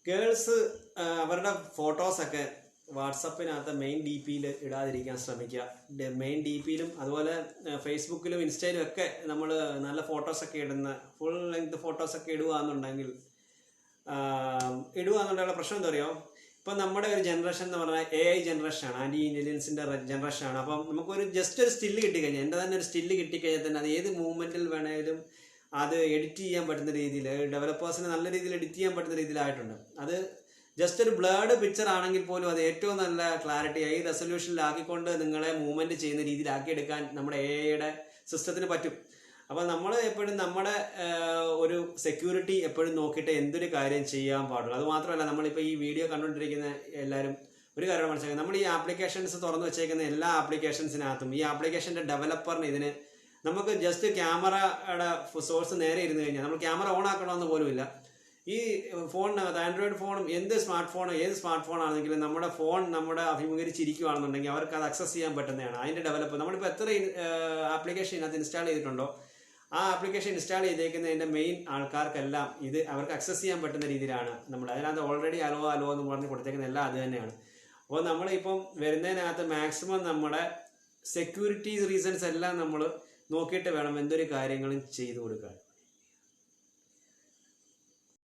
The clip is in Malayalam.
ഗേൾസ് അവരുടെ ഫോട്ടോസൊക്കെ വാട്സപ്പിനകത്ത് മെയിൻ ഡി പിയിൽ ഇടാതിരിക്കാൻ ശ്രമിക്കുക. മെയിൻ ഡി പിയിലും അതുപോലെ ഫേസ്ബുക്കിലും ഇൻസ്റ്റയിലും ഒക്കെ നമ്മൾ നല്ല ഫോട്ടോസൊക്കെ ഇടുന്ന ഫുൾ ലെങ്ത് ഫോട്ടോസൊക്കെ ഇടുകയെന്നുണ്ടെങ്കിൽ പ്രശ്നം എന്താ പറയുക, ഇപ്പം നമ്മുടെ ഒരു ജനറേഷൻ എന്ന് പറഞ്ഞാൽ AI ജനറേഷനാണ്, ആൻറ്റി ഇൻ്റലിജൻസിൻ്റെ ജനറേഷനാണ്. അപ്പം നമുക്കൊരു ജസ്റ്റ് ഒരു സ്റ്റില്ല് കിട്ടിക്കഴിഞ്ഞാൽ, എൻ്റെ തന്നെ ഒരു സ്റ്റില്ല് കിട്ടിക്കഴിഞ്ഞാൽ തന്നെ അത് ഏത് മൂവ്മെൻറ്റിൽ വേണേലും അത് എഡിറ്റ് ചെയ്യാൻ പറ്റുന്ന രീതിയിൽ, ഡെവലപ്പേഴ്സിന് നല്ല രീതിയിൽ എഡിറ്റ് ചെയ്യാൻ പറ്റുന്ന രീതിയിലായിട്ടുണ്ട്. അത് ജസ്റ്റ് ഒരു ബ്ലേഡ് പിക്ചർ ആണെങ്കിൽ പോലും അത് ഏറ്റവും നല്ല ക്ലാരിറ്റി ഈ റെസൊല്യൂഷനിലാക്കിക്കൊണ്ട് നിങ്ങളെ മൂവ്മെൻറ്റ് ചെയ്യുന്ന രീതിയിലാക്കിയെടുക്കാൻ നമ്മുടെ AI സിസ്റ്റത്തിന് പറ്റും. അപ്പോൾ നമ്മൾ എപ്പോഴും നമ്മുടെ ഒരു സെക്യൂരിറ്റി എപ്പോഴും നോക്കിയിട്ട് എന്തൊരു കാര്യം ചെയ്യാൻ പാടുള്ളൂ. അത് മാത്രമല്ല, നമ്മളിപ്പോൾ ഈ വീഡിയോ കണ്ടുകൊണ്ടിരിക്കുന്ന എല്ലാവരും ഒരു കാര്യം മനസ്സിലാക്കുക, നമ്മൾ ഈ ആപ്ലിക്കേഷൻസ് തുറന്നു വെച്ചേക്കുന്ന എല്ലാ ആപ്ലിക്കേഷൻസിനകത്തും ഈ ആപ്ലിക്കേഷൻ്റെ ഡെവലപ്പറിന് ഇതിന് നമുക്ക് ജസ്റ്റ് ക്യാമറയുടെ സോഴ്സ് നേരെ ഇരുന്ന് കഴിഞ്ഞാൽ നമ്മൾ ക്യാമറ ഓൺ ആക്കണമെന്ന് പോലുമില്ല. ഈ ഫോണിനകത്ത് ആൻഡ്രോയിഡ് ഫോണും ഏത് സ്മാർട്ട് ഫോൺ ആണെങ്കിലും നമ്മുടെ ഫോൺ നമ്മുടെ അഭിമുഖീകരിച്ചിരിക്കുകയാണെന്നുണ്ടെങ്കിൽ അവർക്ക് അത് അക്സസ് ചെയ്യാൻ പറ്റുന്നതാണ്. അതിൻ്റെ ഡെവലപ്പ് നമ്മളിപ്പോൾ എത്ര ആപ്ലിക്കേഷൻ ഇതിനകത്ത് ഇൻസ്റ്റാൾ ചെയ്തിട്ടുണ്ടോ, ആ ആപ്ലിക്കേഷൻ ഇൻസ്റ്റാൾ ചെയ്തേക്കുന്നതിൻ്റെ മെയിൻ ആൾക്കാർക്കെല്ലാം ഇത് അവർക്ക് അക്സസ് ചെയ്യാൻ പറ്റുന്ന രീതിയിലാണ് നമ്മൾ അതിനകത്ത് ഓൾറെഡി അലോ എന്ന് പറഞ്ഞ് കൊടുത്തേക്കുന്ന എല്ലാം അത് തന്നെയാണ്. അപ്പോൾ നമ്മളിപ്പം വരുന്നതിനകത്ത് മാക്സിമം നമ്മുടെ സെക്യൂരിറ്റി റീസൺസ് എല്ലാം നമ്മൾ നോക്കിയിട്ട് വേണം എന്തൊരു കാര്യങ്ങളും ചെയ്തു കൊടുക്കാൻ.